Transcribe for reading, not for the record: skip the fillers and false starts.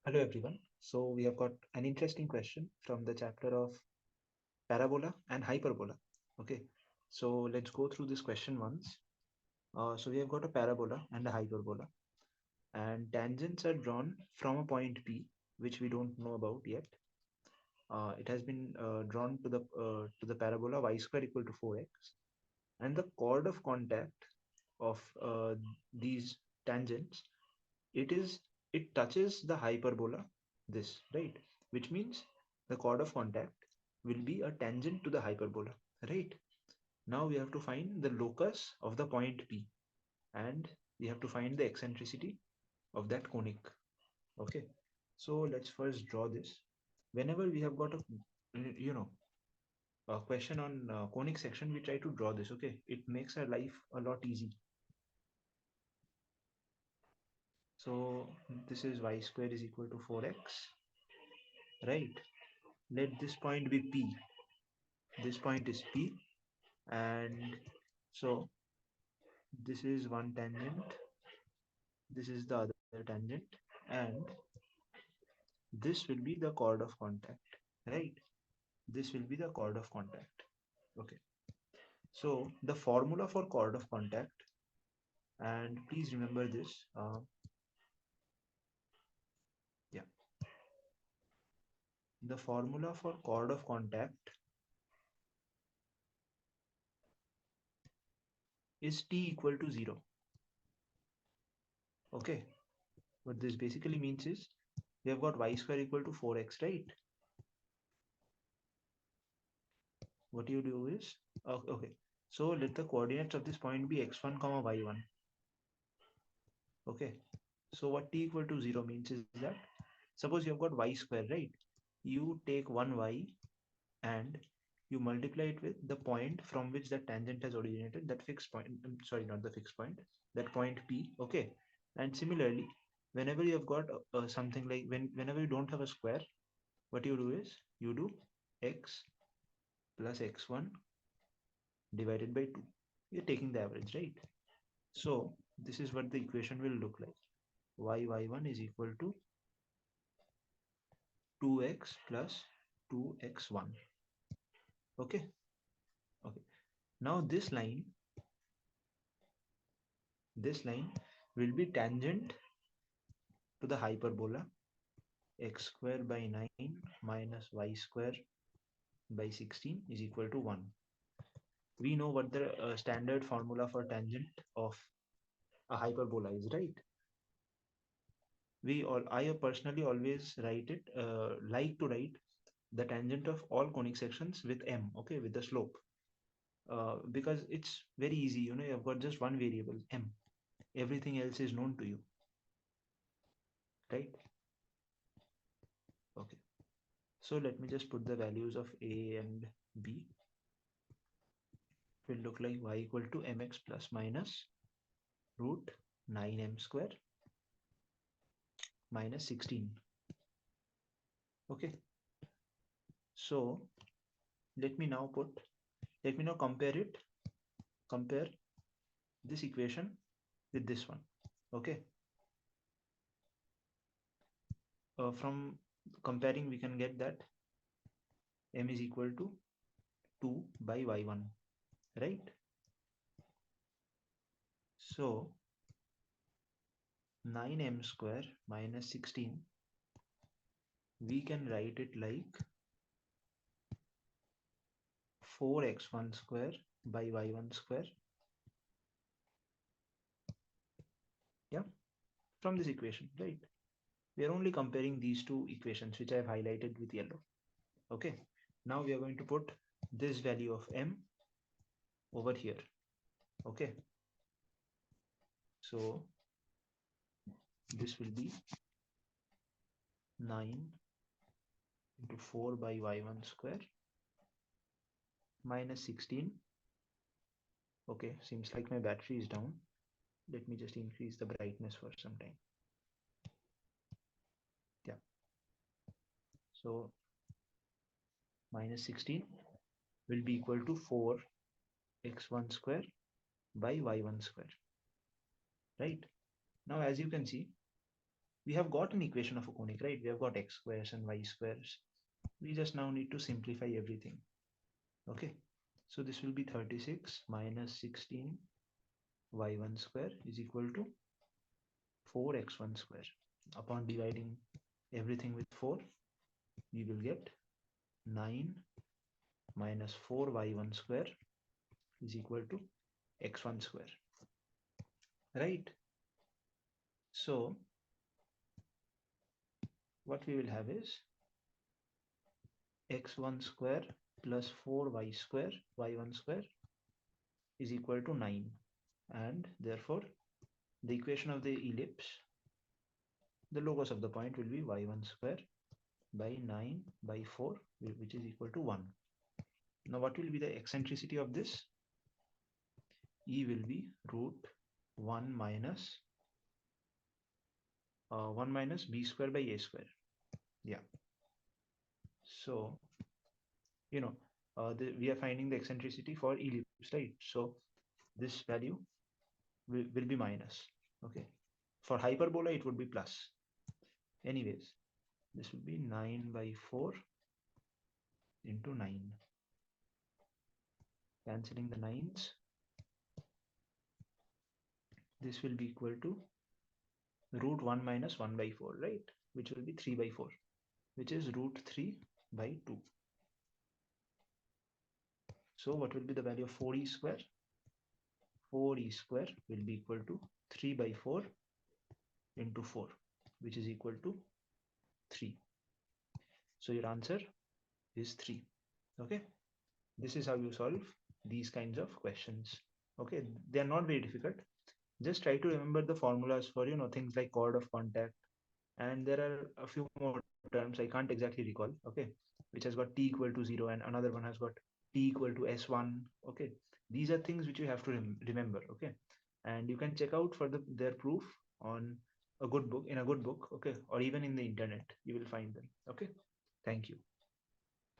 Hello everyone. So we have got an interesting question from the chapter of parabola and hyperbola. Okay, so let's go through this question once. So we have got a parabola and a hyperbola, and tangents are drawn from a point P, which we don't know about yet. It has been drawn to the parabola y square equal to 4x, and the chord of contact of these tangents, it is it touches the hyperbola, this, right? Which means the chord of contact will be a tangent to the hyperbola, right? Now we have to find the locus of the point P, and we have to find the eccentricity of that conic. Okay, so let's first draw this. Whenever we have got a you know a question on conic section, we try to draw this. Okay, it makes our life a lot easy. So this is y square is equal to 4x, right? Let this point be P. This point is P, and so this is one tangent, this is the other tangent, and this will be the chord of contact, right? This will be the chord of contact. Okay, so the formula for chord of contact, and please remember this, yeah, the formula for chord of contact is t equal to 0. Okay, what this basically means is we have got y square equal to 4x, right? What you do is, okay, so let the coordinates of this point be x1 comma y1. Okay, so what t equal to 0 means is that, suppose you have got y square, right? You take one y and you multiply it with the point from which the tangent has originated, that fixed point, sorry, not the fixed point, that point P. Okay, and similarly, whenever you have got something like, whenever you don't have a square, what you do is you do x plus x1 divided by 2. You're taking the average, right? So this is what the equation will look like. Y1 is equal to 2x plus 2x1. Okay. Okay. Now this line will be tangent to the hyperbola x square by 9 minus y square by 16 is equal to 1. We know what the standard formula for tangent of a hyperbola is, right? I personally always write it, like to write the tangent of all conic sections with m, okay, with the slope, because it's very easy. You've got just one variable, m. Everything else is known to you, right? Okay, so let me just put the values of a and b. It will look like y equal to mx plus minus root 9m square minus 16. Okay, so let me now compare this equation with this one. Okay, from comparing we can get that m is equal to 2 by y1, right? So 9m square minus 16, we can write it like 4x1 square by y1 square. Yeah, from this equation, right? We are only comparing these two equations which I have highlighted with yellow. Okay, now we are going to put this value of m over here. Okay, so this will be 9 into 4 by y1 square minus 16. Okay, seems like my battery is down. Let me just increase the brightness for some time. Yeah, so minus 16 will be equal to 4x1 square by y1 square, right? Now as you can see, we have got an equation of a conic, right? We have got x squares and y squares. We just now need to simplify everything. Okay, so this will be 36 minus 16 y1 square is equal to 4x1 square. Upon dividing everything with 4, we will get 9 minus 4y1 square is equal to x1 square, right? So what we will have is x1 square plus 4y square y1 square is equal to 9, and therefore the equation of the ellipse, the locus of the point will be y1 square by 9 by 4, which is equal to 1. Now what will be the eccentricity of this? E will be root 1 minus 1 minus b square by a square. Yeah. So, we are finding the eccentricity for ellipse, right? So this value will be minus. Okay. For hyperbola, it would be plus. Anyways, this would be 9 by 4 into 9. Cancelling the 9s. This will be equal to root 1 minus 1 by 4, right? Which will be 3 by 4, which is root 3 by 2. So what will be the value of 4e square? 4e square will be equal to 3 by 4 into 4, which is equal to 3. So your answer is 3. Okay. This is how you solve these kinds of questions. Okay. They are not very difficult. Just try to remember the formulas for, things like chord of contact. And there are a few more terms I can't exactly recall. Okay. Which has got t equal to 0, and another one has got t equal to s1. Okay. These are things which you have to remember. Okay. And you can check out for their proof on a good book, okay, or even in the internet, you will find them. Okay. Thank you.